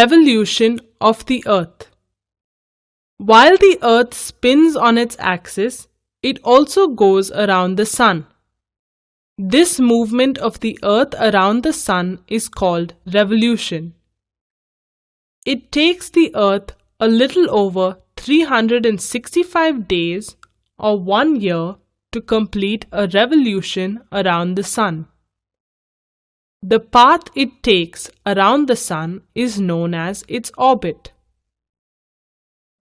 Revolution of the Earth. While the Earth spins on its axis, it also goes around the Sun. This movement of the Earth around the Sun is called revolution. It takes the Earth a little over 365 days or 1 year to complete a revolution around the Sun. The path it takes around the Sun is known as its orbit.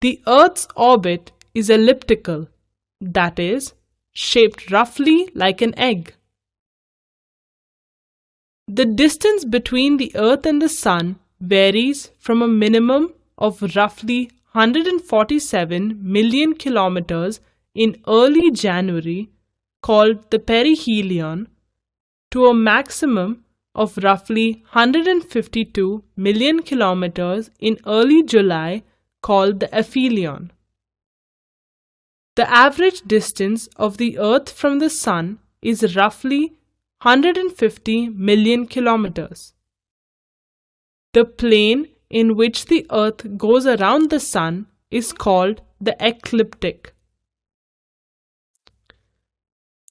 The Earth's orbit is elliptical, that is, shaped roughly like an egg. The distance between the Earth and the Sun varies from a minimum of roughly 147 million kilometers in early January, called the perihelion, to a maximum of roughly 152 million kilometers in early July, called the aphelion. The average distance of the Earth from the Sun is roughly 150 million kilometers. The plane in which the Earth goes around the Sun is called the ecliptic.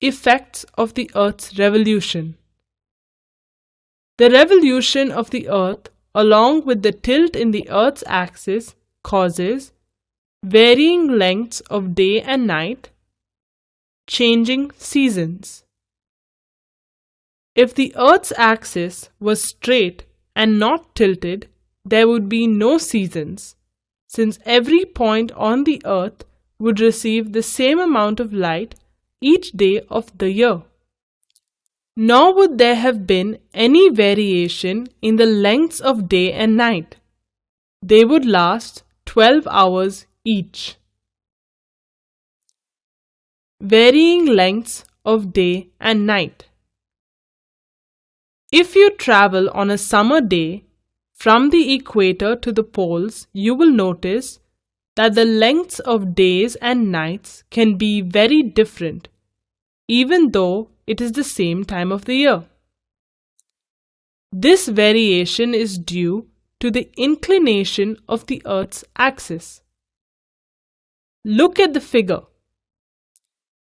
Effects of the Earth's revolution. The revolution of the Earth, along with the tilt in the Earth's axis, causes varying lengths of day and night, changing seasons. If the Earth's axis was straight and not tilted, there would be no seasons, since every point on the Earth would receive the same amount of light each day of the year. Nor would there have been any variation in the lengths of day and night. They would last 12 hours each. Varying lengths of day and night. If you travel on a summer day from the equator to the poles, you will notice that the lengths of days and nights can be very different, even though it is the same time of the year. This variation is due to the inclination of the Earth's axis. Look at the figure.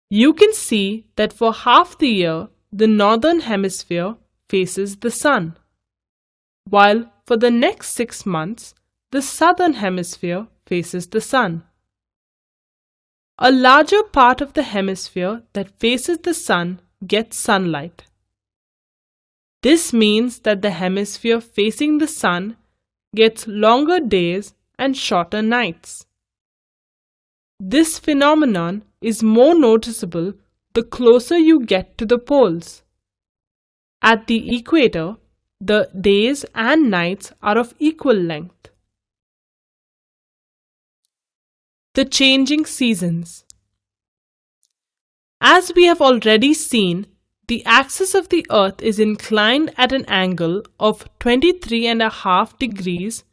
You can see that for half the year, the northern hemisphere faces the Sun, while for the next 6 months, the southern hemisphere faces the Sun. A larger part of the hemisphere that faces the Sun gets sunlight. This means that the hemisphere facing the Sun gets longer days and shorter nights. This phenomenon is more noticeable the closer you get to the poles. At the equator, the days and nights are of equal length. The changing seasons. As we have already seen, the axis of the Earth is inclined at an angle of 23.5 degrees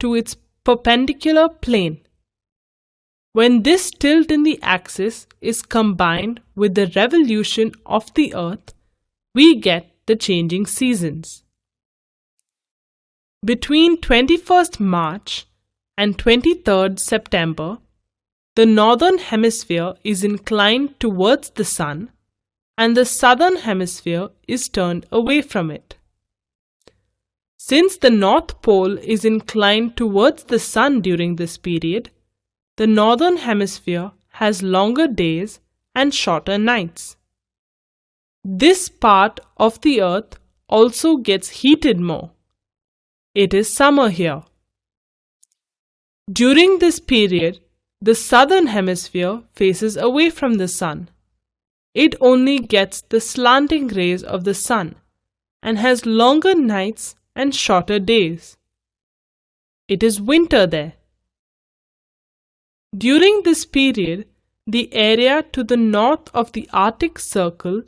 to its perpendicular plane. When this tilt in the axis is combined with the revolution of the Earth, we get the changing seasons. Between 21st March and 23rd September, the northern hemisphere is inclined towards the Sun and the southern hemisphere is turned away from it. Since the North Pole is inclined towards the Sun during this period, the northern hemisphere has longer days and shorter nights. This part of the Earth also gets heated more. It is summer here. During this period, the southern hemisphere faces away from the Sun. It only gets the slanting rays of the Sun and has longer nights and shorter days. It is winter there. During this period, the area to the north of the Arctic Circle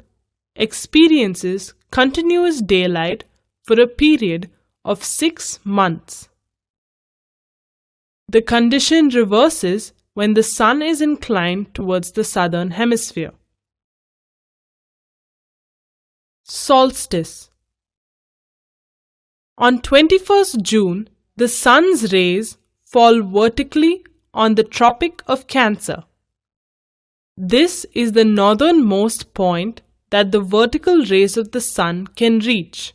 experiences continuous daylight for a period of 6 months. The condition reverses when the Sun is inclined towards the southern hemisphere. Solstice. On 21st June, the sun's rays fall vertically on the Tropic of Cancer. This is the northernmost point that the vertical rays of the sun can reach.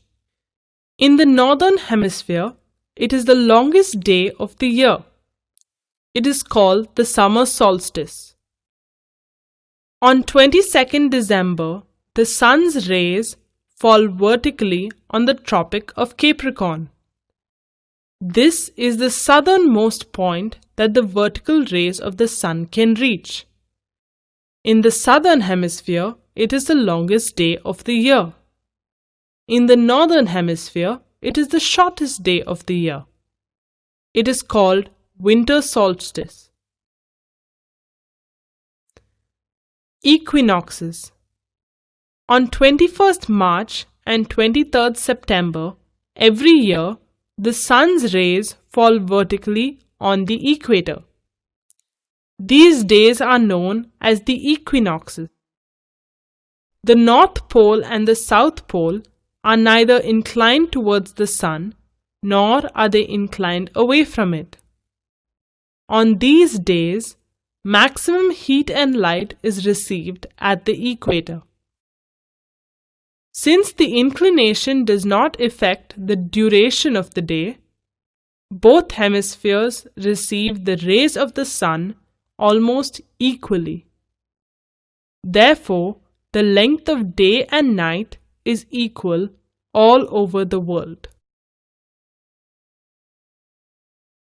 In the northern hemisphere, it is the longest day of the year. It is called the summer solstice. On 22nd December, the sun's rays fall vertically on the Tropic of Capricorn. This is the southernmost point that the vertical rays of the sun can reach. In the southern hemisphere, it is the longest day of the year. In the northern hemisphere, it is the shortest day of the year. It is called winter solstice. Equinoxes. On 21st March and 23rd September every year, the sun's rays fall vertically on the equator. These days are known as the equinoxes. The North Pole and the South Pole are neither inclined towards the sun nor are they inclined away from it. On these days, maximum heat and light is received at the equator. Since the inclination does not affect the duration of the day, both hemispheres receive the rays of the sun almost equally. Therefore, the length of day and night is equal all over the world.